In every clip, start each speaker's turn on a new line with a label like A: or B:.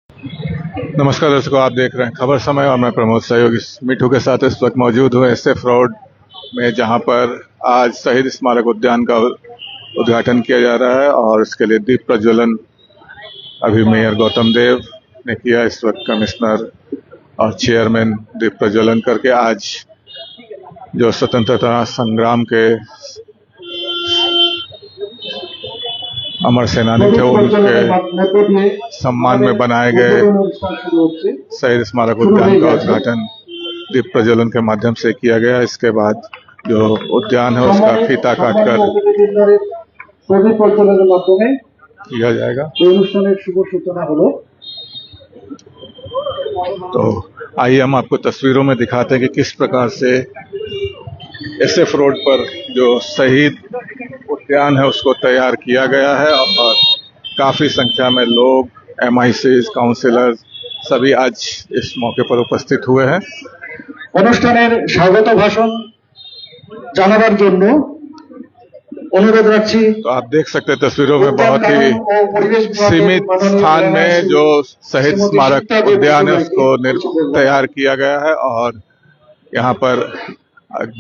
A: नमस्कार दर्शकों, आप देख रहे हैं खबर समय और मैं प्रमोद सहयोगी मिठू के साथ इस वक्त मौजूद हूँ एसएफ रोड में, जहां पर आज शहीद स्मारक उद्यान का उद्घाटन किया जा रहा है और इसके लिए दीप प्रज्वलन अभी मेयर गौतम देव ने किया। इस वक्त कमिश्नर और चेयरमैन दीप प्रज्वलन करके आज जो स्वतंत्रता संग्राम के अमर सेनानी थे उनके सम्मान में बनाए गए शहीद स्मारक उद्यान का उद्घाटन दीप प्रज्वलन के माध्यम से किया गया। इसके बाद जो उद्यान है उसका फीता काटकर किया जाएगा। तो आइए हम आपको तस्वीरों में दिखाते हैं कि किस प्रकार से एसएफ रोड पर जो शहीद उद्यान है उसको तैयार किया गया है और काफी संख्या में लोग, एमआईसीज, काउंसिलर सभी आज इस मौके पर उपस्थित हुए हैं।
B: অনুষ্ঠানের স্বাগত ভাষণ জানাবার জন্য অনুরোধ রাখছি।
A: तो आप देख सकते हैं तस्वीरों में बहुत ही सीमित स्थान में जो शहीद स्मारक उद्यान है उसको तैयार किया गया है और यहाँ पर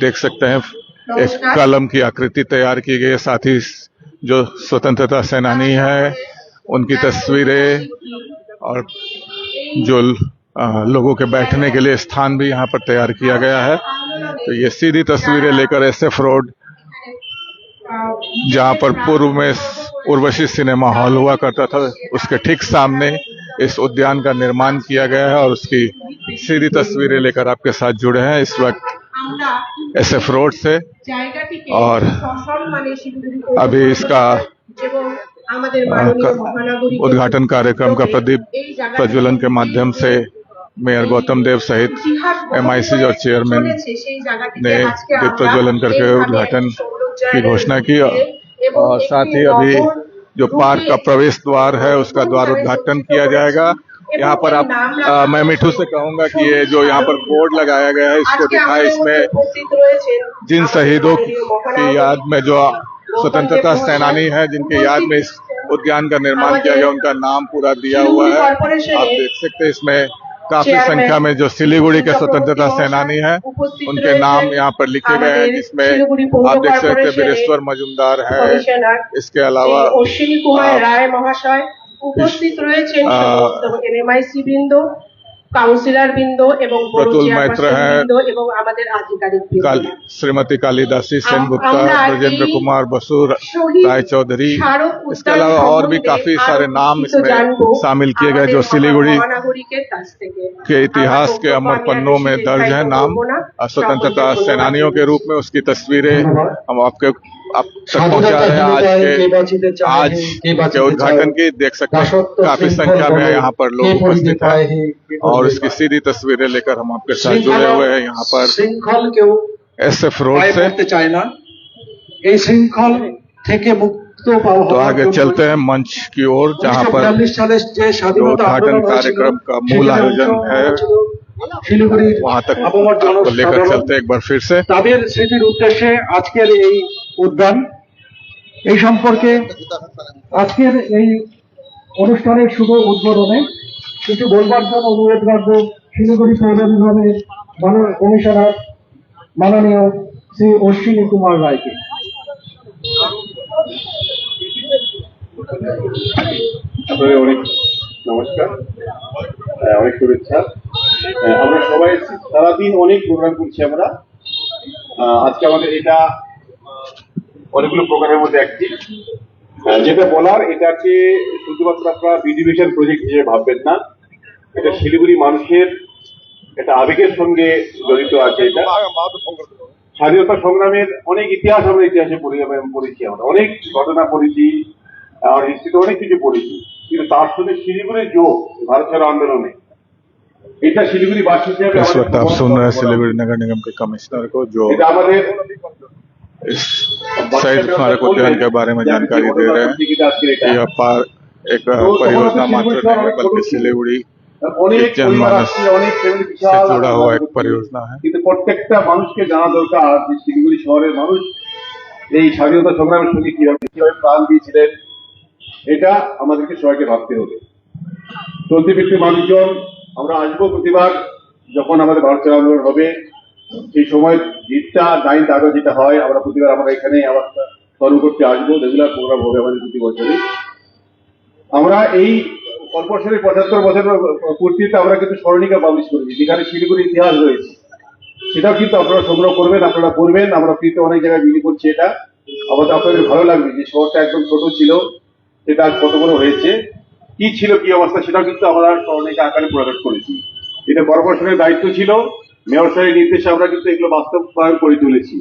A: देख सकते हैं एक कलम की आकृति तैयार की गई है। साथ ही जो स्वतंत्रता सेनानी है उनकी तस्वीरें और जो लोगों के बैठने के लिए स्थान भी यहाँ पर तैयार किया गया है। तो ये सीधी तस्वीरें लेकर एसएफ रोड, जहाँ पर पूर्व में उर्वशी सिनेमा हॉल हुआ करता था, उसके ठीक सामने इस उद्यान का निर्माण किया गया है और उसकी सीधी तस्वीरें लेकर आपके साथ जुड़े हैं इस वक्त एसएफ रोड से। और अभी इसका उद्घाटन कार्यक्रम का प्रदीप प्रज्वलन के माध्यम से मेयर गौतम देव सहित एमआईसी और चेयरमैन ने दीप प्रज्वलन करके उद्घाटन की घोषणा की। और साथ ही अभी जो पार्क का प्रवेश द्वार है उसका द्वार उद्घाटन किया जाएगा। यहाँ पर आप मैं मिठू से कहूंगा कि ये जो यहाँ पर बोर्ड लगाया गया है इसको दिखाए। इसमें जिन शहीदों की याद में जो स्वतंत्रता सेनानी है जिनके याद में इस उद्यान का निर्माण किया गया उनका नाम पूरा दिया हुआ है। आप देख सकते हैं इसमें काफी संख्या में जो सिलीगुड़ी के स्वतंत्रता सेनानी हैं उनके नाम यहाँ पर लिखे गए हैं, जिसमें आप देख सकते हैं वीरेश्वर मजुमदार है, इसके अलावा
C: राय महाशय उपस्थित रয়েছেন एमआईसी বৃন্দ, काउंसिलर বৃন্দ এবং
A: प्रतुल मैत्र है,
C: এবং আমাদের आधिकारिक বৃন্দ,
A: श्रीमती कालिदासी सेनगुप्ता, ब्रजेंद्र कुमार बसु, राय चौधरी, इसके अलावा और भी काफी सारे नाम इसमें शामिल किए गए जो सिलीगुड़ी के इतिहास के अमर पन्नों में दर्ज है नाम। स्वतंत्रता सेनानियों के रूप में उसकी तस्वीरें हम आप तक पहुंचा रहे हैं। आज के उद्घाटन की देख सकते हैं काफी संख्या में यहाँ पर लोग उपस्थित हैं और इसकी सीधी तस्वीरें लेकर हम आपके साथ जुड़े हुए हैं यहाँ पर एसएफ रोड से। तो आगे चलते हैं मंच की ओर जहाँ पर उद्घाटन कार्यक्रम का मूल आयोजन है, वहां तक आपको लेकर चलते हैं एक बार फिर से।
B: তাদের স্মৃতির উদ্দেশ্যে আজকের এই উদ্যান এই সম্পর্কে আজকের এই অনুষ্ঠানের শুভ উদ্বোধনে কিছু বলবার জন্য অনুরোধ রাখব শিলিগুড়ি পৌর বিভাগের কমিশনার মাননীয় শ্রী অশ্বিনী কুমার রায়কে।
D: আপনাদের অনেক নমস্কার, অনেক শুভেচ্ছা। আমরা সবাই সারাদিন অনেক প্রোগ্রাম করছি আমরা। আজকে আমাদের এটা অনেকগুলো প্রোগ্রামের মধ্যে একটি যেটা বলার, এটাকে শুধুমাত্র আপনারা বিডিভিশন প্রজেক্ট হিসেবে ভাববেন না, এটা শিলিগুড়ি মানুষের একটা আবেগের সঙ্গে জড়িত আছে। এটা স্বাধীনতা সংগ্রামের অনেক ইতিহাস আমরা ইতিহাসে পড়েছি, আমরা অনেক ঘটনা পড়েছি, और हिस्ट्री অনেক কিছু পড়েছি, কিন্তু তার সাথে শিলিগুড়ির যোগ भारत ছাড়ো आंदोलन এটা শিলিগুড়ি বাসী হিসেবে
A: इस वक्त आप सुन रहे हैं सिलीगुड़ी नगर निगम के कमिश्नर को जो
D: এটা আমাদের
A: इस शहीद स्मारक उद्यान के बारे में जानकारी दे रहे हैं। यह एक परियोजना मात्र नहीं है बल्कि सिलीगुड़ी जनमानस से जुड़ा हुआ एक परियोजना है।
D: কিন্তু প্রত্যেকটা মানুষকে জানা দরকার যে শিলিগুড়ি শহরের মানুষ এই স্বাধীনতা সংগ্রামের সঙ্গে কিভাবে প্রাণ দিয়েছিলেন, এটা আমাদেরকে সবাইকে ভাবতে হবে। চলতি ফিরতি মানুষজন আমরা আসবো প্রতিবার যখন আমাদের ভারত ছাড়ো আন্দোলন হবে, সেই সময় জিতটা 9th আগস্ট যেটা হয়, আমরা প্রতিবার আমরা এখানে আবার স্মরণ করতে আসবো। রেগুলার প্রোগ্রাম হবে আমাদের প্রতি বছরই। আমরা এই কর্পোরেশনের 75 বছর পূর্তিতে আমরা কিন্তু স্মরণিকা পাবলিশ করেছি, যেখানে শিলিগুড়ির ইতিহাস রয়েছে, সেটাও কিন্তু আপনারা সংগ্রহ করবেন, আপনারা পড়বেন। আমরা ফ্রিতে অনেক জায়গায় বিলি করছি এটা। আমাদের আপনাদের ভালো লাগবে যে শহরটা একদম ছোট ছিল, সেটা আজ কত বড় হয়েছে, কি ছিল কি অবস্থা, সেটাও কিন্তু আমরা স্মরণিকা আকারে প্রকাশ করেছি। এটা কর্পোরেশনের দায়িত্ব ছিল, মেয়র সাহেবের নির্দেশে আমরা কিন্তু এগুলো বাস্তবায়ন করে তুলেছি।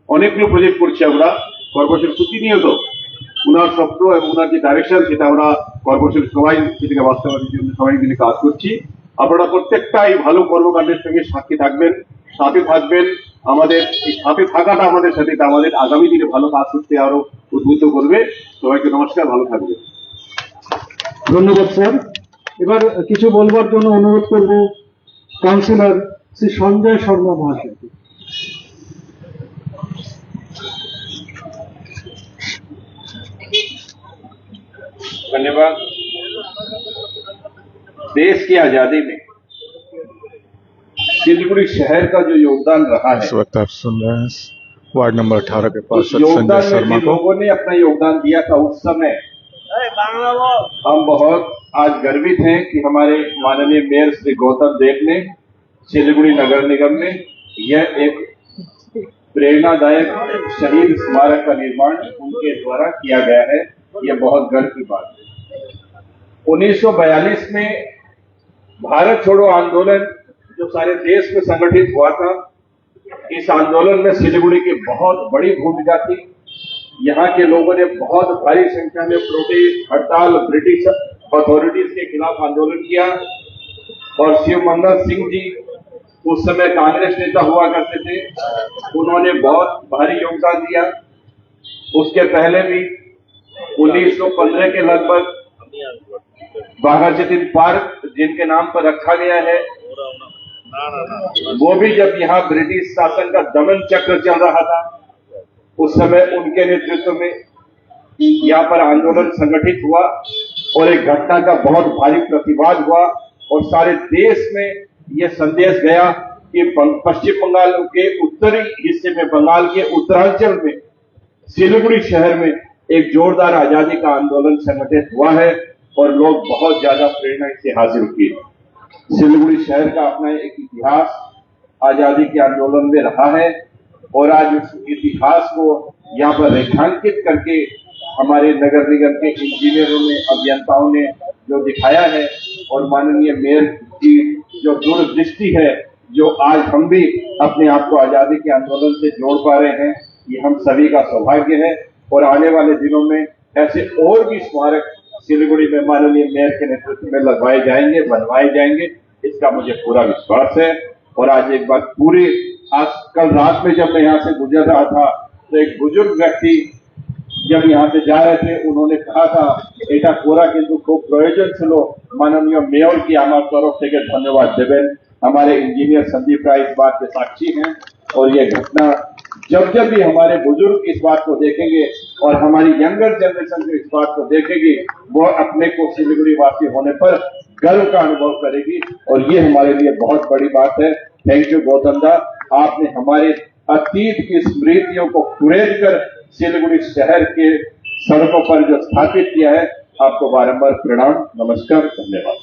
D: অনেকগুলো প্রজেক্ট করছি আমরা কর্পোরেশন প্রতিনিয়ত। উনার স্বপ্ন এবং উনার যে ডাইরেকশন, সেটা আমরা কর্পোরেশন সবাই সেটাকে বাস্তবায়নের জন্য সবাই মিলে কাজ করছি। আপনারা প্রত্যেকটা এই ভালো কর্মকাণ্ডের সঙ্গে সাক্ষী থাকবেন, সাথে থাকবেন। আমাদের এই সাথে থাকাটা আমাদের সাথে, এটা আমাদের আগামী দিনে ভালো কাজ করতে আরো উদ্বুদ্ধ করবে। সবাইকে নমস্কার, ভালো থাকবেন।
B: ধন্যবাদ স্যার। এবার কিছু বলবার জন্য অনুরোধ করব কাউন্সিলর শ্রী সঞ্জয় শর্মা মহাশয়কে।
E: धन्यवाद। देश की आजादी में सिलीगुड़ी शहर का जो योगदान रहा है,
A: इस वक्त आप सुन रहे हैं वार्ड नंबर 18 के
E: उस
A: पार्षद संजय
E: योगदान में
A: शर्मा
E: जिन
A: को।
E: लोगों ने अपना योगदान दिया था उस समय, हम बहुत आज गर्वित हैं कि हमारे माननीय मेयर श्री गौतम देव ने सिलीगुड़ी नगर निगम में यह एक प्रेरणादायक शहीद स्मारक का निर्माण उनके द्वारा किया गया है। यह बहुत गर्व की बात है। 1942 में भारत छोड़ो आंदोलन जो सारे देश में संगठित हुआ था, इस आंदोलन में सिलीगुड़ी की बहुत बड़ी भूमिका थी। यहाँ के लोगों ने बहुत भारी संख्या में प्रोटेस्ट, हड़ताल, ब्रिटिश अथॉरिटीज के खिलाफ आंदोलन किया। और शिव मंगल सिंह जी उस समय कांग्रेस नेता हुआ करते थे, उन्होंने बहुत भारी योगदान दिया। उसके पहले भी 1915 के लगभग बाघाजतीन पार्क जिनके नाम पर रखा गया है, वो भी जब यहाँ ब्रिटिश शासन का दमन चक्र चल रहा था, उस समय उनके नेतृत्व में यहाँ पर आंदोलन संगठित हुआ और एक घटना का बहुत भारी प्रतिवाद हुआ। और सारे देश में यह संदेश गया कि पश्चिम बंगाल के उत्तरी हिस्से में, बंगाल के उत्तरांचल में, सिलीगुड़ी शहर में एक जोरदार आजादी का आंदोलन संगठित हुआ है और लोग बहुत ज्यादा प्रेरणा इससे हासिल की। सिलीगुड़ी शहर का अपना एक इतिहास आजादी के आंदोलन में रहा है और आज उस इतिहास को यहाँ पर रेखांकित करके हमारे नगर निगम के इंजीनियरों ने, अभियंताओं ने जो दिखाया है, और माननीय मेयर की जो दूरदृष्टि है, जो आज हम भी अपने आप को आजादी के आंदोलन से जोड़ पा रहे हैं, ये हम सभी का सौभाग्य है। और आने वाले दिनों में ऐसे और भी स्मारक सिलीगुड़ी में माननीय मेयर के नेतृत्व में लगवाए जाएंगे, बनवाए जाएंगे, इसका मुझे पूरा विश्वास है। और आज एक बार पूरी, आज कल रात में जब मैं यहाँ से गुजर रहा था तो एक बुजुर्ग व्यक्ति जब यहाँ से जा रहे थे, उन्होंने कहा था এটা पूरा किंतु खूब प्रयोजन ছিল माननीय मेयर की हमारे तरफ से धन्यवाद देवें। हमारे इंजीनियर संदीप राय इस बात के साक्षी हैं। और ये घटना जब जब भी हमारे बुजुर्ग इस बात को देखेंगे और हमारी यंगर जनरेशन जो इस बात को देखेगी, वो अपने को सिलीगुड़ी वासी होने पर गर्व का अनुभव करेगी और ये हमारे लिए बहुत बड़ी बात है। थैंक यू गौतम दा, आपने हमारे अतीत की स्मृतियों को कुरेद कर सिलीगुड़ी शहर के सड़कों पर जो स्थापित किया है, आपको बारंबार प्रणाम, नमस्कार, धन्यवाद।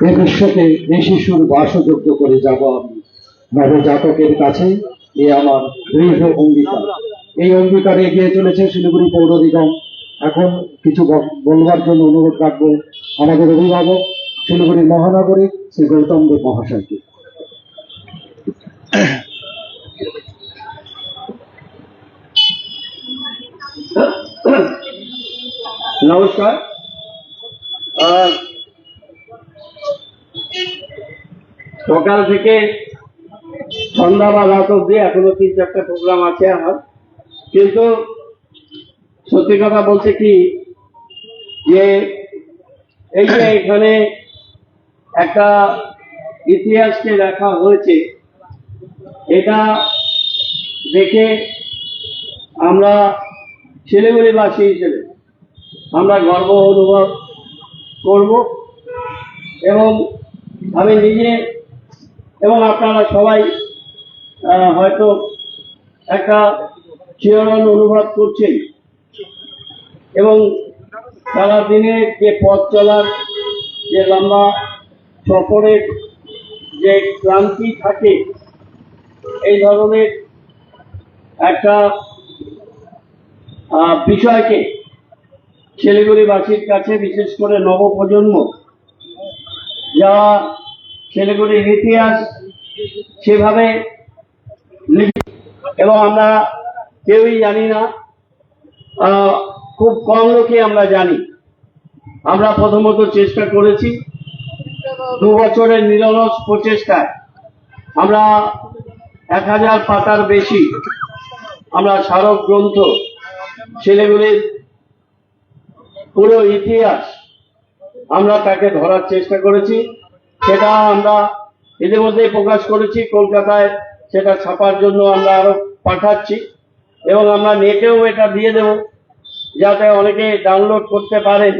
B: এই বিশ্বকে এই শিশুর বাসযোগ্য করে যাব আমি নবজাতকের কাছে, এ আমার দৃঢ় অঙ্গীকার। এই অঙ্গীকারে এগিয়ে চলেছে শিলিগুড়ি পৌর নিগম। এখন কিছু বলবার জন্য অনুরোধ রাখবো আমাদের অভিভাবক শিলিগুড়ি মহানগরীর শ্রী গৌতম দেব মহাশয়কে।
E: নমস্কার। সকাল থেকে সন্ধ্যা বা রাত অব্দি এখনো 3-4টা প্রোগ্রাম আছে আমার, কিন্তু সত্যি কথা বলছে কি যে এই যে এখানে একটা ইতিহাসকে লেখা হয়েছে, এটা দেখে আমরা শিলিগুড়িবাসী হিসেবে আমরা গর্ব অনুভব
F: করব এবং আমি নিজে এবং আপনারা সবাই হয়তো একটা শিহরণ অনুভব করছেন এবং সারা দিনে যে পথ চলার যে লম্বা সফরের যে ক্লান্তি থাকে এই ধরনের একটা বিষয়কে শিলিগুড়িবাসীর কাছে বিশেষ করে নবপ্রজন্ম যারা শিলিগুড়ির ইতিহাস সেভাবে এবং আমরা কেউই জানি না, খুব কম লোকই আমরা জানি। আমরা প্রথমত চেষ্টা করেছি 2 বছরের নিরলস প্রচেষ্টায় আমরা 1000 পাতার বেশি আমরা স্মারক গ্রন্থ শিলিগুড়ির পুরো ইতিহাস আমরা তাকে ধরার চেষ্টা করেছি। সেটা আমরা ইতিমধ্যেই প্রকাশ করেছি, কলকাতায় সেটা ছাপার জন্য আমরা আরো পাঠাচ্ছি এবং আমরা নেটেও এটা দিয়ে দেব যাতে অনেকে ডাউনলোড করতে পারেন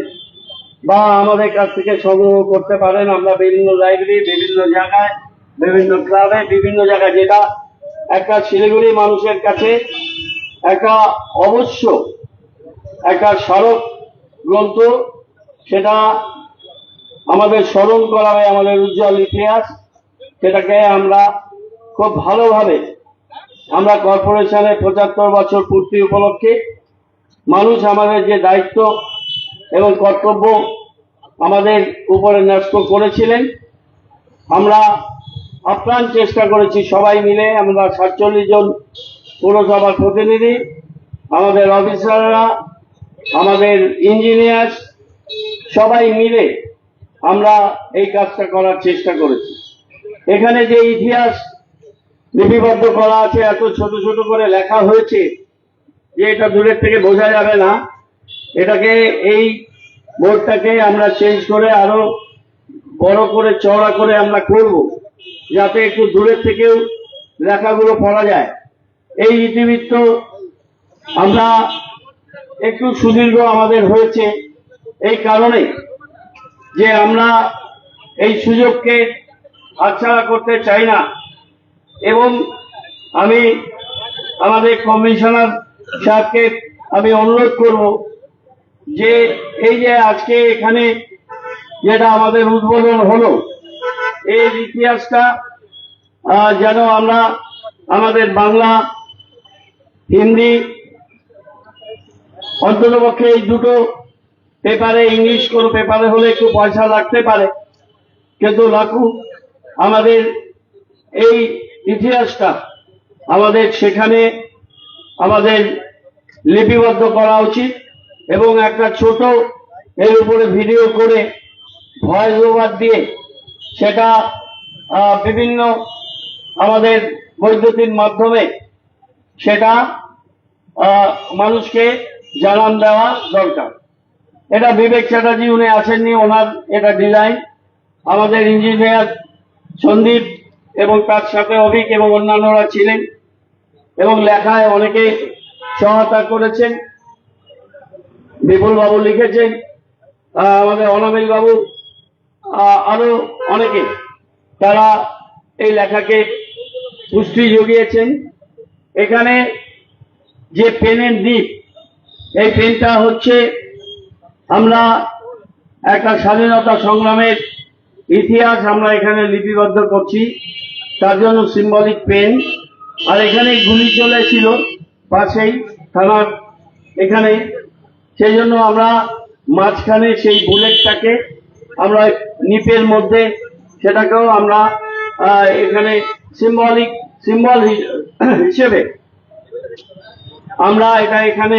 F: বা আমাদের কাছ থেকে সংগ্রহ করতে পারেন। আমরা বিভিন্ন লাইব্রেরি, বিভিন্ন জায়গায়, বিভিন্ন ক্লাবে, বিভিন্ন জায়গায়, যেটা একটা শিলিগুড়ি মানুষের কাছে একটা অবশ্য একটা স্মারক গ্রন্থ, সেটা আমাদের স্মরণ করাবে আমাদের উজ্জ্বল ইতিহাস। সেটাকে আমরা খুব ভালোভাবে আমরা কর্পোরেশনের 75 বছর পূর্তি উপলক্ষে মানুষ আমাদের যে দায়িত্ব এবং কর্তব্য আমাদের উপরে ন্যস্ত করেছিলেন, আমরা আপ্রাণ চেষ্টা করেছি সবাই মিলে। আমরা 47 জন পৌরসভার প্রতিনিধি, আমাদের অফিসাররা, আমাদের ইঞ্জিনিয়ার, সবাই মিলে আমরা এই কাজটা করার চেষ্টা করেছি। এখানে যে ইতিহাস লিপিবদ্ধ করা আছে, এত ছোট ছোট করে লেখা হয়েছে যে এটা দূরের থেকে বোঝা যাবে না। এটাকে এই বোর্ডটাকে আমরা চেঞ্জ করে আরো বড় করে চওড়া করে আমরা করব, যাতে একটু দূরের থেকেও লেখাগুলো পড়া যায়। এই ইতিবৃত্ত আমরা একটু সুদীর্ঘ আমাদের হয়েছে এই কারণে যে আমরা এই সুযোগকে হাতছাড়া করতে চাই না এবং আমি আমাদের কমিশনার সাহেবকে আমি অনুরোধ করব যে এই যে আজকে এখানে যেটা আমাদের উদ্বোধন হলো, এই ইতিহাসটা যেন আমরা আমাদের বাংলা, হিন্দি, অন্ততপক্ষে এই দুটো পেপারে, ইংলিশ কোনো পেপারে হলে একটু পয়সা লাগতে পারে, কিন্তু লাগুক, আমাদের এই ইতিহাসটা আমাদের সেখানে আমাদের লিপিবদ্ধ করা উচিত এবং একটা ছোট এর উপরে ভিডিও করে ভয়েস ওভার দিয়ে সেটা বিভিন্ন আমাদের বৈদ্যুতিন মাধ্যমে সেটা মানুষকে জানান দেওয়া দরকার। এটা বিবেক চ্যাটার্জি উনি আসেননি, ওনার এটা ডিজাইন। আমাদের ইঞ্জিনিয়ার সন্দীপ এবং তার সাথে অভিক এবং অন্যান্যরা ছিলেন এবং লেখায় অনেকে সহায়তা করেছেন। বিপুল বাবু লিখেছেন, আমাদের অনামিল বাবু, আরো অনেকে, তারা এই লেখাকে পুষ্টি জুগিয়েছেন। এখানে যে পেনের দ্বীপ, এই পেনটা হচ্ছে আমরা একটা স্বাধীনতা সংগ্রামের ইতিহাস আমরা এখানে লিপিবদ্ধ করছি, তার জন্য সিম্বলিক পেন। আর এখানে গুলি চলেছিল পাশেই থানার এখানে, সেই জন্য আমরা মাঝখানে সেই বুলেটটাকে আমরা নিপের মধ্যে সেটাকেও আমরা এখানে সিম্বল হিসেবে আমরা এটা এখানে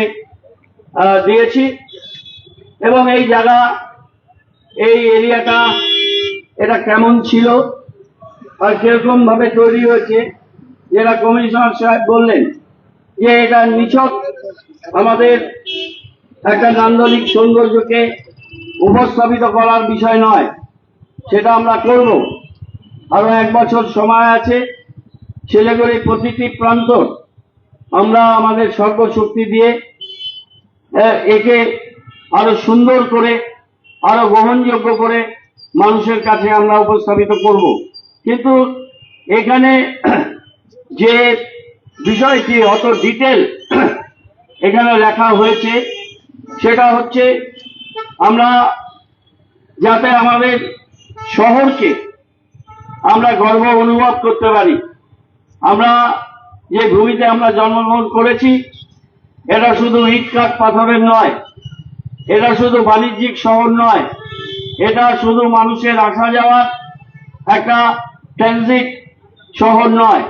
F: দিয়েছি। এবং এই জায়গা, এই এরিয়াটা এটা কেমন ছিল আর কিরকম ভাবে তৈরি হয়েছে, যেটা কমিশনার সাহেব বললেন যে এটা নিছক আমাদের একটা নান্দনিক সৌন্দর্যকে উপস্থাপিত করার বিষয় নয়, সেটা আমরা করব। আরো 1 বছর সময় আছে। শিলিগুড়ির প্রতিটি প্রান্ত আমরা আমাদের সর্বশক্তি দিয়ে একে আরো সুন্দর করে আরো গ্রহণযোগ্য করে মানুষের কাছে আমরা উপস্থাপিত করব। কিন্তু এখানে যে বিষয়টি অত ডিটেল এখানে লেখা হয়েছে সেটা হচ্ছে আমরা যাতে আমাদের শহরকে আমরা গর্ব অনুভব করতে পারি। আমরা যে ভূমিতে আমরা জন্মগ্রহণ করেছি এটা শুধু ইট কাঠ পাথরের নয়, এটা শুধু বাণিজ্যিক শহর নয়, এটা শুধু মানুষের আসা যাওয়ার একটা ট্রানজিট শহর নয়।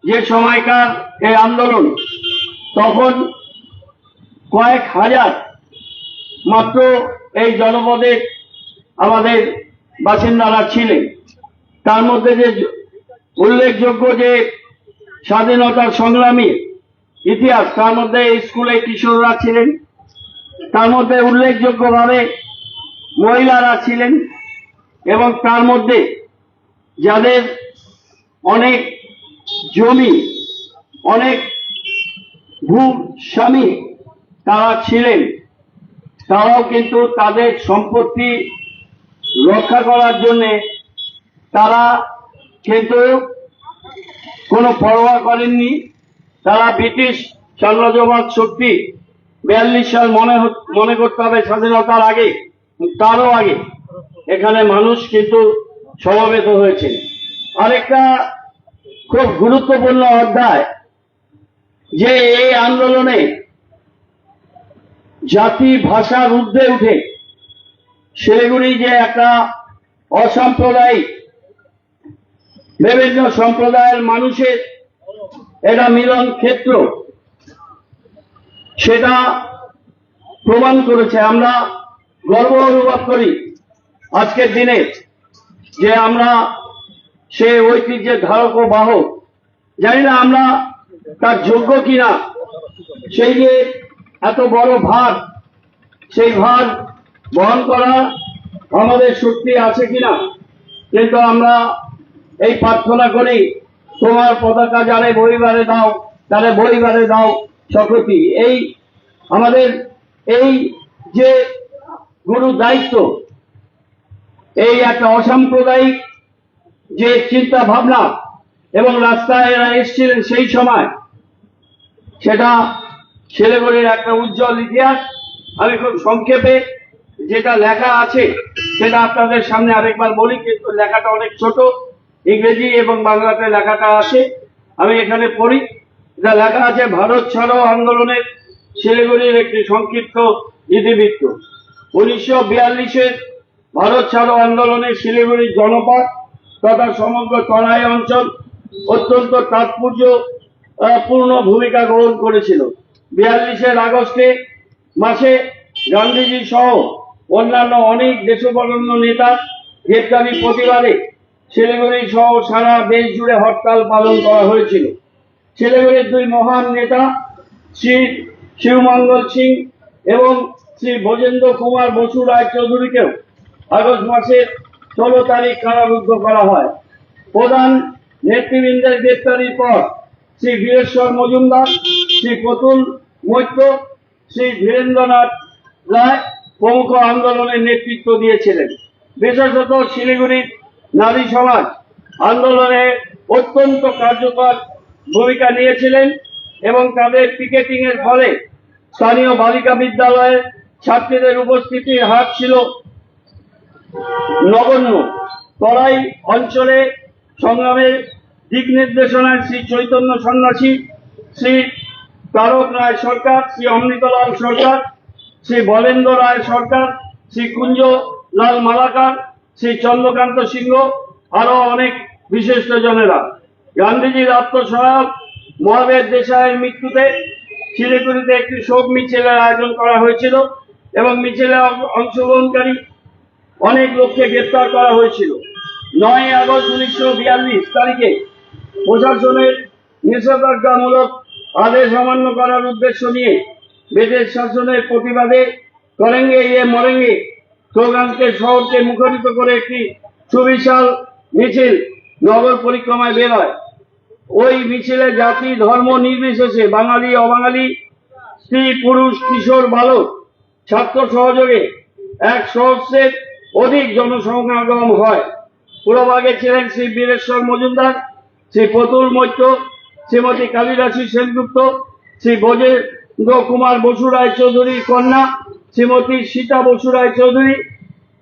F: যে সময়কার এই আন্দোলন তখন কয়েক হাজার মাত্র এই জনপদে আমাদের বাসিন্দারা ছিলেন। তার মধ্যে যে উল্লেখযোগ্য যে স্বাধীনতার সংগ্রামী ইতিহাস, তার মধ্যে স্কুলে কিশোররা ছিলেন, তার মধ্যে উল্লেখযোগ্যভাবে মহিলারা ছিলেন, এবং তার মধ্যে যাদের অনেক জমি, অনেক ভূস্বামী তারা ছিলেন, তারাও কিন্তু তাদের সম্পত্তি রক্ষা করার জন্যে তারা কিন্তু কোনো পরোয়া করেননি। তারা ব্রিটিশ সাম্রাজ্যবাদ শক্তি 42 সাল মনে করতে হবে স্বাধীনতার আগে, তারও আগে এখানে মানুষ কিন্তু সমবেত হয়েছে। আরেকটা খুব গুরুত্বপূর্ণ অধ্যায় যে এই আন্দোলনে জাতি ভাষার ঊর্ধ্বে উঠে শিলিগুড়ি যে একটা অসাম্প্রদায়িক বিভিন্ন সম্প্রদায়ের মানুষের এটা মিলন ক্ষেত্র, সেটা প্রমাণ করেছে। আমরা গর্ব অনুভব করি আজকের দিনে যে আমরা সে ঐতিহ্যের ধারক ও বাহক। জানি না আমরা তার যোগ্য কিনা, সেই যে এত বড় ভার, সেই ভার বহন করা আমাদের শক্তি আছে কিনা, কিন্তু আমরা এই প্রার্থনা করি, তোমার পতাকা যারে বইবারে দাও তারে বইবারে দাও সকতি। এই আমাদের এই যে গুরু দায়িত্ব, এই একটা অসাম্প্রদায়িক যে চিন্তা ভাবনা এবং রাস্তায় এরা এসেছিলেন সেই সময়, সেটা শিলিগুড়ির একটা উজ্জ্বল ইতিহাস। আমি খুব সংক্ষেপে যেটা লেখা আছে সেটা আপনাদের সামনে আরেকবার বলি, কিন্তু লেখাটা অনেক ছোট, ইংরেজি এবং বাংলাতে লেখাটা আছে, আমি এখানে পড়ি। যা লেখা আছে, ভারত ছাড়ো আন্দোলনের শিলিগুড়ির একটি সংক্ষিপ্ত ইতিবৃত্ত। 1942-এর ভারত ছাড়ো আন্দোলনে শিলিগুড়ির জনপদ তথা সমগ্র তরাই অঞ্চল অত্যন্ত তাৎপর্যপূর্ণ ভূমিকা গ্রহণ করেছিল। 42-এর আগস্টে মাসে গান্ধীজি সহ অন্যান্য অনেক দেশবরেণ্য নেতা গ্রেপ্তারির প্রতিবাদে শিলিগুড়ি সহ সারা দেশ জুড়ে হরতাল পালন করা হয়েছিল। শিলিগুড়ির দুই মহান নেতা শ্রী শিবমঙ্গল সিং এবং শ্রী ভজেন্দ্র কুমার বসু রায় চৌধুরীকেও আগস্ট মাসের 16 তারিখ কারারুদ্ধ করা হয়। প্রধান নেতৃবৃন্দের গ্রেপ্তারির পর শ্রী বীরেশ্বর মজুমদার, শ্রী প্রতুল মৈত্র, শ্রী ধীরেন্দ্রনাথ রায় প্রমুখ আন্দোলনের নেতৃত্ব দিয়েছিলেন। বিশেষত শিলিগুড়ির নারী সমাজ আন্দোলনে অত্যন্ত কার্যকর ভূমিকা নিয়েছিলেন এবং তাদের পিকেটিং এর ফলে স্থানীয় বালিকা বিদ্যালয়ের ছাত্রীদের উপস্থিতির হার ছিল নগণ্য। তরাই অঞ্চলে সংগ্রামের দিক নির্দেশনায় শ্রী চৈতন্য সন্ন্যাসী, শ্রী তারক রায় সরকার, শ্রী অমৃতলাল সরকার, শ্রী বলেন্দ্র রায় সরকার, শ্রী কুঞ্জ লাল মালাকার, শ্রী চন্দ্রকান্ত সিংহ, আরো অনেক বিশিষ্টজনেরা। গান্ধীজির আত্মসহায়ক মহাবীর দেশাইয়ের মৃত্যুতে শিলিগুড়িতে একটি শোক মিছিলের আয়োজন করা হয়েছিল এবং মিছিলে অংশগ্রহণকারী অনেক লোককে গ্রেপ্তার করা হয়েছিল। 9 আগস্ট 1942 তারিখে প্রশাসনের নিষেধাজ্ঞামূলক আদেশ অমান্য করার উদ্দেশ্য নিয়ে ব্রিটিশ শাসনের প্রতিবাদে করেঙ্গে ইয়ে মরেঙ্গে স্লোগানকে শহরকে মুখরিত করে একটি সুবিশাল মিছিল নগর পরিক্রমায় বের হয়। ওই মিছিলে জাতি ধর্ম নির্বিশেষে বাঙালি অবাঙালি, স্ত্রী পুরুষ কিশোর বালক ছাত্র সহযোগে 100 অধিক জনসমাগম হয়। পুরোভাগে ছিলেন শ্রী বীরেশ্বর মজুমদার, শ্রী প্রতুল মৈত্র, শ্রীমতী কালিদাসী সেনগুপ্ত, শ্রী ব্রজেন্দ্র কুমার বসু রায় চৌধুরীর কন্যা শ্রীমতী সীতা বসু রায় চৌধুরী,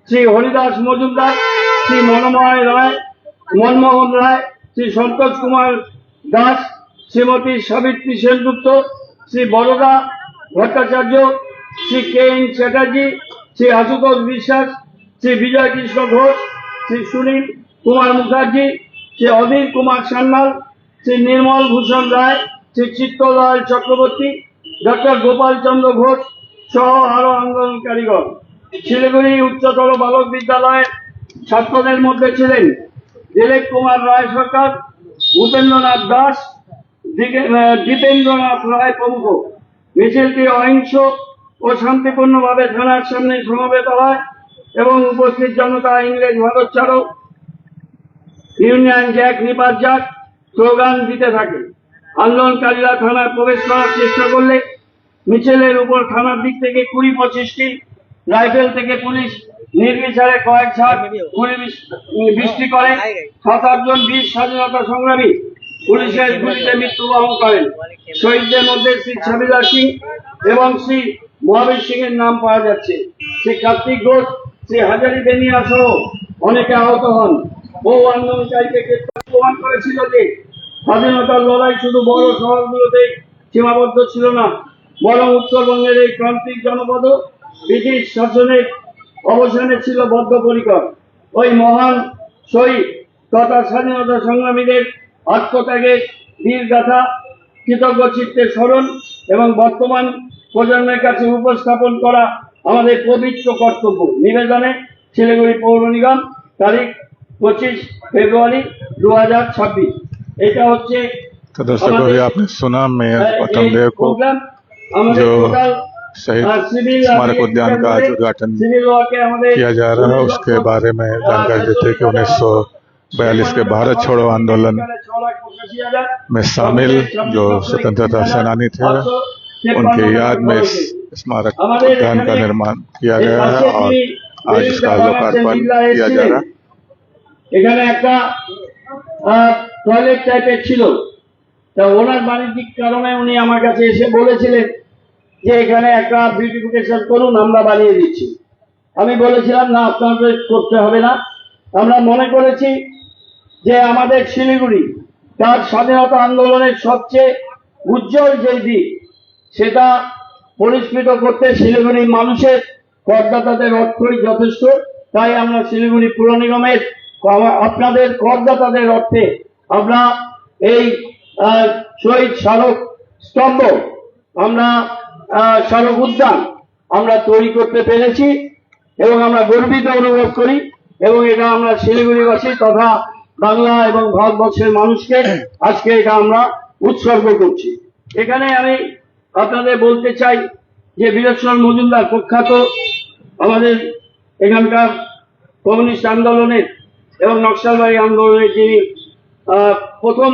F: শ্রী হরিদাস মজুমদার, শ্রী মনমোহন রায়, শ্রী সন্তোষ কুমার দাস, শ্রীমতী সাবিত্রী সেনগুপ্ত, শ্রী বরদা ভট্টাচার্য, শ্রী কে এন চ্যাটার্জি, শ্রী আশুতোষ বিশ্বাস, শ্রী বিজয় কৃষ্ণ ঘোষ, শ্রী সুনীল কুমার মুখার্জি, শ্রী অধীর কুমার সান্যাল, শ্রী নির্মল ভূষণ রায়, শ্রী চিত্তদয়াল চক্রবর্তী, ডক্টর গোপাল চন্দ্র ঘোষ সহ আরো আন্দোলনকারীগণ। শিলিগুড়ি উচ্চতর বালক বিদ্যালয়ের ছাত্রদের মধ্যে ছিলেন দিলীপ কুমার রায় সরকার, ভূপেন্দ্রনাথ দাস, দীপেন্দ্রনাথ রায় প্রমুখ। মিছিলটি অহিংস ও শান্তিপূর্ণভাবে থানার সামনে সমবেত হয় এবং উপস্থিত জনতা ইংরেজ ভারত ছাড়ো, ইউনিয়ন জ্যাক নিপাত যাক স্লোগান দিতে থাকে। আন্দোলনকারীরা থানায় প্রবেশ করার চেষ্টা করলে মিছিলের উপর থানার দিক থেকে 20-25টি রাইফেল থেকে পুলিশ নির্বিচারে কয়েক ঝাঁক গুলি বৃষ্টি করে। 7-8 জন বীর স্বাধীনতা সংগ্রামী পুলিশের গুলিতে মৃত্যুবরণ করেন। শহীদদের মধ্যে শ্রী ছাবিদার সিং এবং শ্রী মহাবীর সিং এর নাম পাওয়া যাচ্ছে। শ্রী কার্তিক ঘোষ, শ্রী হাজারি বেনিয়া সহ অনেকে আহত হন। বহু আন্দোলনকারীকে প্রমাণ করেছিল যে স্বাধীনতার লড়াই শুধু বড় শহরগুলোতে সীমাবদ্ধ ছিল না, বরং উত্তরবঙ্গের এই প্রান্তিক জনপদও ব্রিটিশ শাসনের অবসানে ছিল বদ্ধপরিকর। ওই মহান শহীদ তথা স্বাধীনতা সংগ্রামীদের আত্মত্যাগের বীর গাথা কৃতজ্ঞ চিত্তে স্মরণ এবং বর্তমান প্রজন্মের কাছে উপস্থাপন করা আমাদের পবিত্র কর্তব্য। নিবেদনে শিলিগুড়ি পৌর নিগম, তারিখ 25 ফেব্রুয়ারি 2026। এটা হচ্ছে
A: तो दर्शकों अभी आपने सुना मेयर गौतम देव को जो शहीद स्मारक उद्यान का आज उद्घाटन किया जा रहा है उसके बारे में जानकारी देते कि 1942 के भारत छोड़ो आंदोलन में शामिल जो स्वतंत्रता सेनानी थे उनकी याद में इस स्मारक उद्यान का निर्माण किया गया है और आज इसका लोकार्पण किया जा रहा है।
F: এখানে একটা টয়লেট টাইপের ছিল, তা ওনার বাণিজ্যিক কারণে উনি আমার কাছে এসে বলেছিলেন যে এখানে একটা বিউটিফিকেশন করুন, আমরা বানিয়ে দিচ্ছি। আমি বলেছিলাম না, আপনাদের করতে হবে না। আমরা মনে করেছি যে আমাদের শিলিগুড়ি তার স্বাধীনতা আন্দোলনের সবচেয়ে উজ্জ্বল যে দিক সেটা পরিস্ফুট করতে শিলিগুড়ির মানুষের করদাতাদের অর্থই যথেষ্ট। তাই আমরা শিলিগুড়ি পুর নিগমের আপনাদের করদাতাদের অর্থে আমরা এই শহীদ স্মারক স্তম্ভ, আমরা স্মারক উদ্যান আমরা তৈরি করতে পেরেছি এবং আমরা গর্বিত অনুভব করি এবং এটা আমরা শিলিগুড়িবাসী তথা বাংলা এবং ভারতবর্ষের মানুষকে আজকে এটা আমরা উৎসর্গ করছি। এখানে আমি আপনাদের বলতে চাই যে বীরেশ্বর মজুমদার প্রখ্যাত আমাদের এখানকার কমিউনিস্ট আন্দোলনের এবং নকশালবাড়ি আন্দোলনের যিনি প্রথম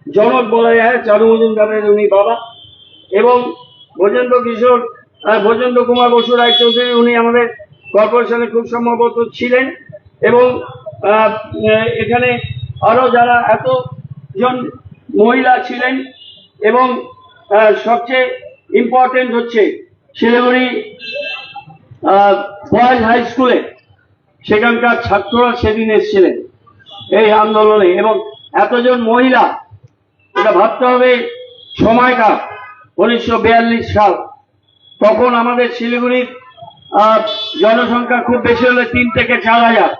F: জনক বলা যায়, চারু মজুমদারের উনি বাবা, এবং ব্রজেন্দ্র কুমার বসু রায় চৌধুরী উনি আমাদের কর্পোরেশনে খুব সম্ভবত ছিলেন। এবং এখানে আরো যারা এতজন মহিলা ছিলেন এবং সবচেয়ে ইম্পর্টেন্ট হচ্ছে শিলিগুড়ি বয়েজ হাই স্কুলে সেখানকার ছাত্ররা সেদিন এসেছিলেন এই আন্দোলনে এবং এতজন মহিলা। এটা ভাবতে হবে সময়টা 1942 সাল, তখন আমাদের শিলিগুড়ির জনসংখ্যা খুব বেশি হলে 3 থেকে 4 হাজার,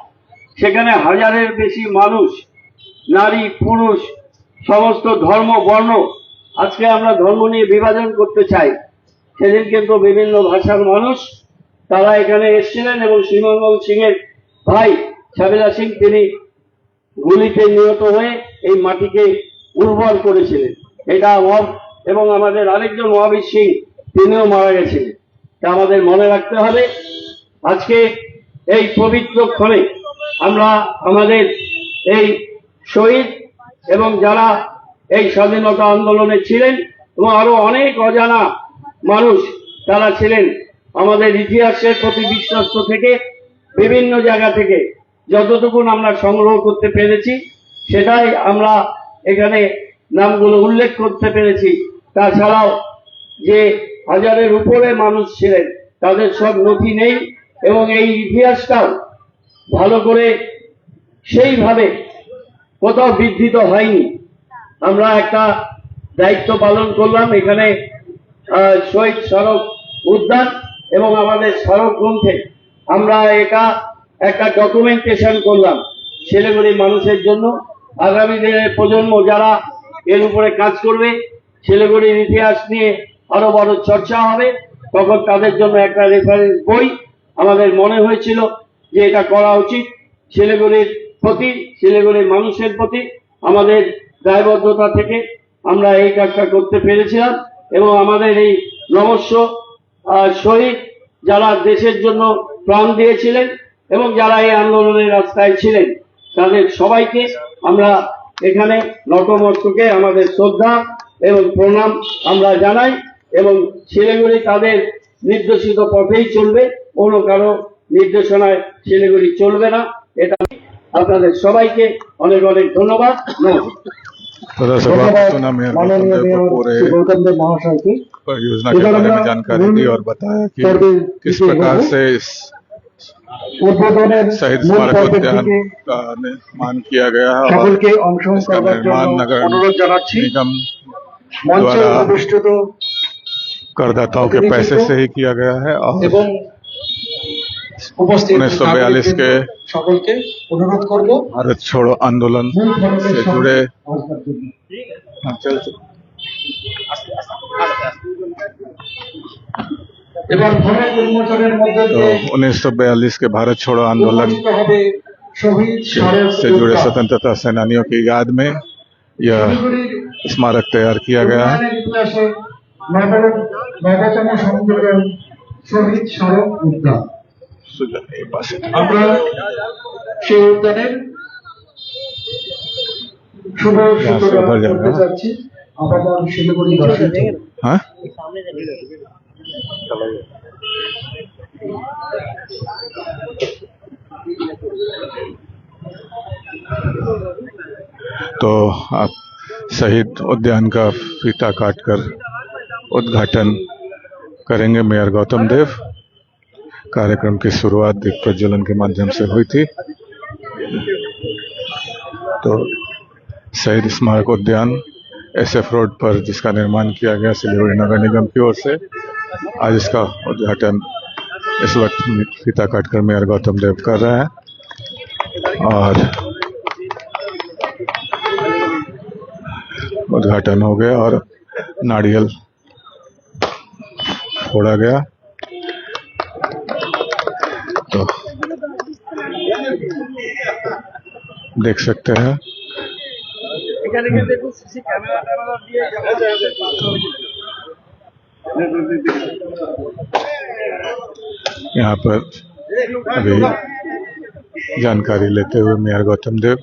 F: সেখানে হাজারের বেশি মানুষ, নারী পুরুষ সমস্ত ধর্ম বর্ণ। আজকে আমরা ধর্ম নিয়ে বিভাজন করতে চাই, সেদিন কিন্তু বিভিন্ন ভাষার মানুষ তারা এখানে এসেছিলেন এবং শ্রীমঙ্গল সিং এর ভাই ছাবিলা সিং তিনি গুলিতে নিহত হয়ে এই মাটিকে উর্বর করেছিলেন। এটা এবং আমাদের আরেকজন মহাবীর সিং তিনিও মারা গেছিলেন। তা আমাদের মনে রাখতে হবে আজকে এই পবিত্র ক্ষণে আমরা আমাদের এই শহীদ এবং যারা এই স্বাধীনতা আন্দোলনে ছিলেন এবং আরো অনেক অজানা মানুষ তারা ছিলেন, আমাদের ইতিহাসের প্রতি বিশ্বস্ত থেকে বিভিন্ন জায়গা থেকে যতটুকু আমরা সংগ্রহ করতে পেরেছি সেটাই আমরা এখানে নামগুলো উল্লেখ করতে পেরেছি। তাছাড়াও যে হাজারের উপরে মানুষ ছিলেন তাদের সব নথি নেই এবং এই ইতিহাসটাও ভালো করে সেইভাবে কোথাও বিধৃত হয়নি। আমরা একটা দায়িত্ব পালন করলাম এখানে শহীদ স্মারক উদ্যান এবং আমাদের স্মারক গ্রন্থে আমরা এটা একটা ডকুমেন্টেশন করলাম শিলিগুড়ি মানুষের জন্য। আগামী দিনের প্রজন্ম যারা এর উপরে কাজ করবে, শিলিগুড়ির ইতিহাস নিয়ে আরো বড় চর্চা হবে, তখন তাদের জন্য একটা রেফারেন্স বই আমাদের মনে হয়েছিল যে এটা করা উচিত। শিলিগুড়ির প্রতি, শিলিগুড়ির মানুষের প্রতি আমাদের দায়বদ্ধতা থেকে আমরা এই কাজটা করতে পেরেছিলাম এবং আমাদের এই নমস্য শহীদ যারা দেশের জন্য প্রাণ দিয়েছিলেন এবং যারা এই আন্দোলনের রাস্তায় ছিলেন তাদের সবাইকে আমরা এখানে নতমস্তকে আমাদের শ্রদ্ধা এবং প্রণাম আমরা জানাই এবং শিলিগুড়ি তাদের নির্দেশিত পথেই চলবে, কোনো কারো নির্দেশনায় শিলিগুড়ি চলবে না। এটা আপনাদের সবাইকে অনেক অনেক ধন্যবাদ।
A: थोड़ा सा
B: ধন্যবাদ
A: बात सुना मेयर गौतम
B: মাননীয়
A: देव को
B: মেয়র
A: पूरे
B: শ্রী গৌতম দেব মহাশয়কে।
A: परियोजना के बारे में जानकारी दी और बताया कि किस प्रकार से इस
B: উদ্বোধনের
A: शहीद
B: মূল
A: स्मारक
B: পর্বের
A: उद्यान
B: দিকে
A: का निर्माण किया गया है और
B: সকলকে অংশগ্রহণ
A: इसका
B: করবার
A: निर्माण
B: জন্য
A: नगर
B: অনুরোধ জানাচ্ছি।
A: निगम
B: মঞ্চে
A: द्वारा
B: প্রতিষ্ঠিত
A: करदाताओं के पैसे से ही किया गया है और
B: এবং উপস্থিত
A: 1942 के
B: সকলকে অনুরোধ করব
A: भारत छोड़ो आंदोलन
B: মূল ফলকের
A: से
B: সামনে
A: जुड़े
B: আসবার জন্য।
A: हाँ, चल
B: এবার ফলক উন্মোচনের মধ্যে
A: तो
B: দিয়ে
A: 1942 के भारत छोड़ो आंदोलन
B: উন্মোচিত হবে শহীদ স্মারক
A: से जुड़े
B: উদ্যান।
A: स्वतंत्रता सेनानियों की याद में यह
B: শিলিগুড়ির
A: स्मारक तैयार किया गया है।
B: উন্নয়নের ইতিহাসে নবতম সংযোজন শহীদ স্মারক উদ্যান। আমরা সেই উদ্যানের শুভ সূচনা করতে যাচ্ছি আমাদের শিলিগুড়ি বাসীর জন্য।
A: हाँ तो आप शहीद उद्यान का फीता काटकर उद्घाटन करेंगे मेयर गौतम देव। कार्यक्रम की शुरुआत दीप प्रज्वलन के माध्यम से हुई थी। तो शहीद स्मारक उद्यान SF रोड पर जिसका निर्माण किया गया सिलीगुड़ी नगर निगम की ओर से, आज इसका उद्घाटन इस वक्त फीता काटकर मेयर गौतम देव कर रहे हैं और उद्घाटन हो गया और नारियल फोड़ा गया। तो देख सकते हैं यहाँ पर अभी जानकारी लेते हुए मेयर गौतम देव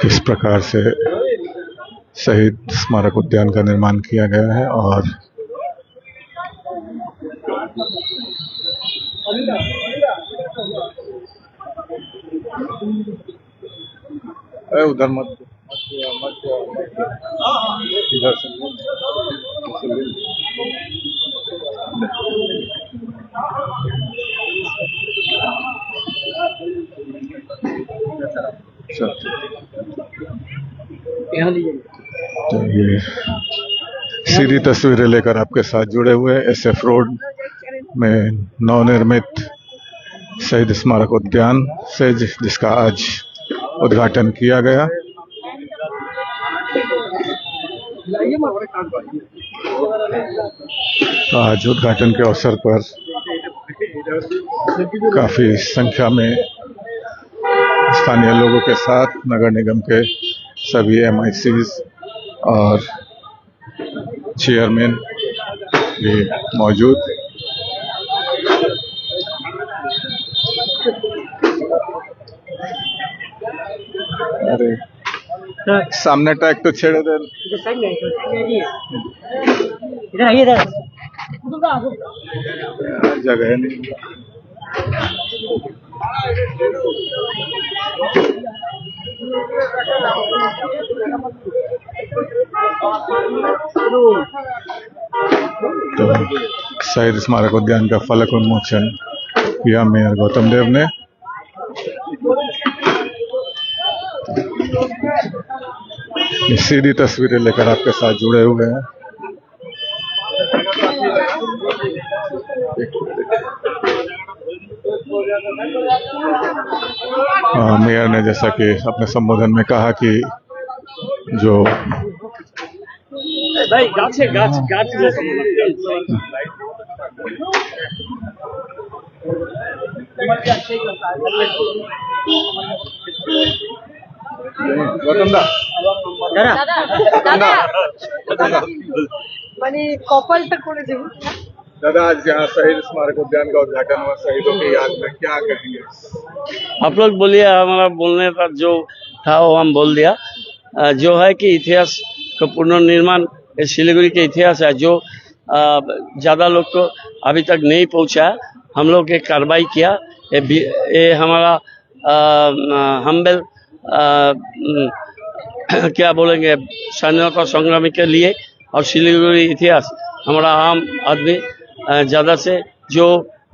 A: किस प्रकार से शहीद स्मारक उद्यान का निर्माण किया गया है और उधर मत इधर से तो ये सीधी तस्वीरें लेकर आपके साथ जुड़े हुए SF रोड में नवनिर्मित शहीद स्मारक उद्यान से जिसका आज उद्घाटन किया गया। तो आज उद्घाटन के अवसर पर काफी संख्या में स्थानीय लोगों के साथ नगर निगम के सभी MICs और चेयरमैन भी मौजूद। अरे सामने टैग तो छेड़े दे। जगह नहीं। तो शहीद स्मारक उद्यान का फलक उन्मोचन किया मेयर गौतम देव ने। सीधी तस्वीरें लेकर आपके साथ जुड़े हुए हैं। मेयर ने जैसा कि अपने संबोधन में कहा कि जो
G: মানে কপালটা করে দেব।
A: दादा, आज यहाँ शहीद स्मारक उद्यान का उद्घाटन हुआ, शहीदों की याद में क्या कहेंगे?
F: आप लोग बोलिए, हमारा बोलने का जो था वो हम बोल दिया। जो है कि इतिहास का पुनर्निर्माण सिलीगुड़ी के इतिहास है जो ज़्यादा लोग को अभी तक नहीं पहुँचा। हम लोग एक कार्रवाई किया। ये हमारा हम्बल क्या बोलेंगे स्वाधीनता संग्रामी के लिए और सिलीगुड़ी इतिहास हमारा आम आदमी ज़्यादा से जो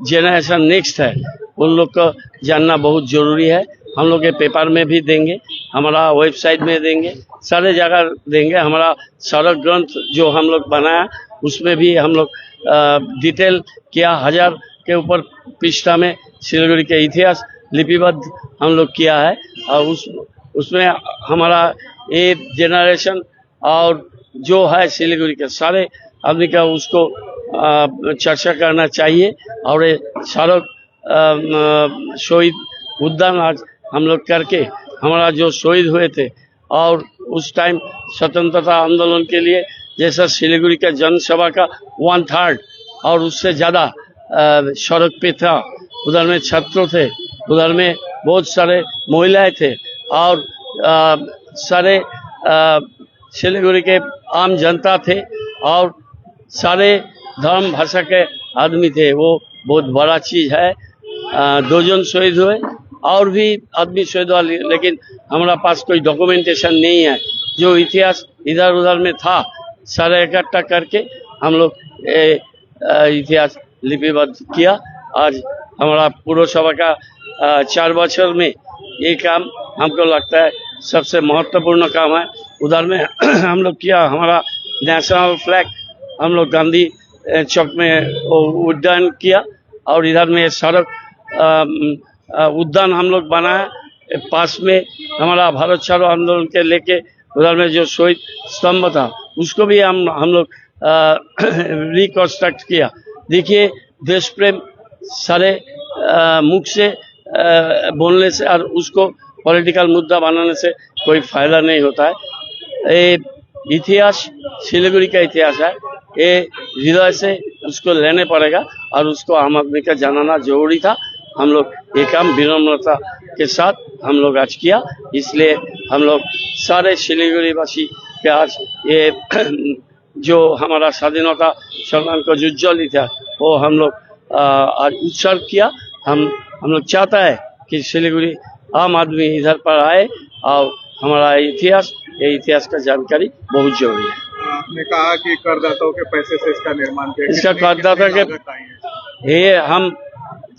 F: जेनरेशन नेक्स्ट है उन लोग को जानना बहुत ज़रूरी है। हम लोग के पेपर में भी देंगे, हमारा वेबसाइट में देंगे, सारे जगह देंगे। हमारा सड़क ग्रंथ जो हम लोग बनाया उसमें भी हम लोग डिटेल किया। 1000 के ऊपर पृष्ठा में सिलीगुड़ी के इतिहास लिपिबद्ध हम लोग किया है और उसमें हमारा ये जेनरेशन और जो है सिलीगुड़ी के सारे आदमी का उसको चर्चा करना चाहिए। और ये सड़क शहीद उद्यान आज हम लोग करके हमारा जो शहीद हुए थे और उस टाइम स्वतंत्रता आंदोलन के लिए जैसा सिलीगुड़ी का जनसभा का 1/3 और उससे ज़्यादा सड़क पे था। उधर में छात्र थे, उधर में बहुत सारे महिलाएं थे और सारे सिलीगुड़ी के आम जनता थे और सारे धर्म भाषा के आदमी थे। वो बहुत बड़ा चीज़ है। 2 जन शहीद हुए और भी आदमी शहीद हुआ, लेकिन हमारा पास कोई डॉक्यूमेंटेशन नहीं है। जो इतिहास इधर उधर में था सारे इकट्ठा करके हम लोग इतिहास लिपिबद्ध किया। आज हमारा पुरसभा का 4 बছর में ये काम हमको लगता है सबसे महत्वपूर्ण काम है। उधर में हम लोग किया हमारा नेशनल फ्लैग हम लोग गांधी चौक में उड्डयन किया और इधर में सड़क उद्यान हम लोग बनाया। पास में हमारा भारत छोड़ो आंदोलन के लेके उधर में जो शहीद स्तंभ था उसको भी हम लोग रिकंस्ट्रक्ट किया। देखिए, देश प्रेम सारे मुख से बोलने से और उसको पॉलिटिकल मुद्दा बनाने से कोई फायदा नहीं होता है। ये इतिहास सिलीगुड़ी का इतिहास है, ये हृदय से उसको लेने पड़ेगा और उसको आम आदमी का जानना जरूरी था। हम लोग ये काम विनम्रता के साथ हम लोग आज किया। इसलिए हम लोग सारे सिलीगुड़ी वासी के आज ये जो हमारा स्वाधीनता संग्राम का उज्जवल इतिहास वो हम लोग आज उत्सर्ग किया। हम लोग चाहता है कि सिलीगुड़ी आम आदमी इधर पर आए और हमारा ये इतिहास का जानकारी बहुत जरूरी है।
A: आपने कहा कि करदाताओं के पैसे से इसका निर्माण किया।
F: इसका करदाता के ये हम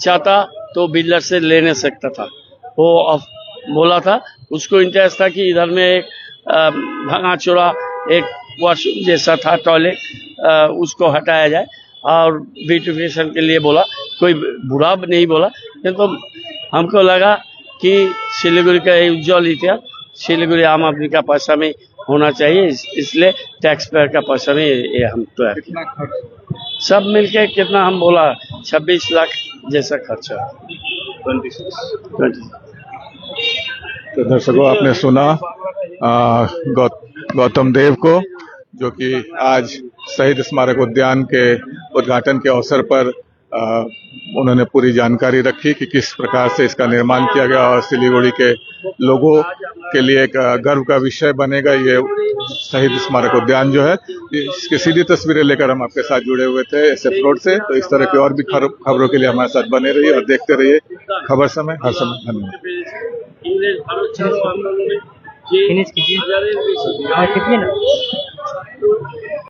F: चाहता तो बिल्डर से ले नहीं सकता था। वो बोला था, उसको इंटरेस्ट था कि इधर में एक भांगा चोरा एक वॉशरूम जैसा था टॉयलेट, उसको हटाया जाए और ब्यूटिफिकेशन के लिए बोला। कोई बुरा नहीं बोला, किंतु हमको लगा कि सिलीगुड़ी का उज्जवल इतिहास सिलीगुड़ी आम आदमी का पैसा में होना चाहिए। इसलिए टैक्स पेयर का पैसा में ये हम तैयार किया। सब मिलके कितना हम बोला 26 लाख जैसा खर्चा। 26।
A: तो दर्शकों, आपने सुना गौतम देव को, जो कि आज शहीद स्मारक उद्यान के उद्घाटन के अवसर पर उन्होंने पूरी जानकारी रखी कि किस प्रकार से इसका निर्माण किया गया और सिलीगुड़ी के लोगों के लिए एक गर्व का विषय बनेगा ये शहीद स्मारक उद्यान जो है। इसकी सीधी तस्वीरें लेकर हम आपके साथ जुड़े हुए थे SF रोड से। तो इस तरह की और भी खबरों के लिए हमारे साथ बने रहिए और देखते रहिए खबर समय हर समय। धन्यवाद।
G: इंग्लैंड भारत छोड़ो आंदोलन में যে হাজারের বেশি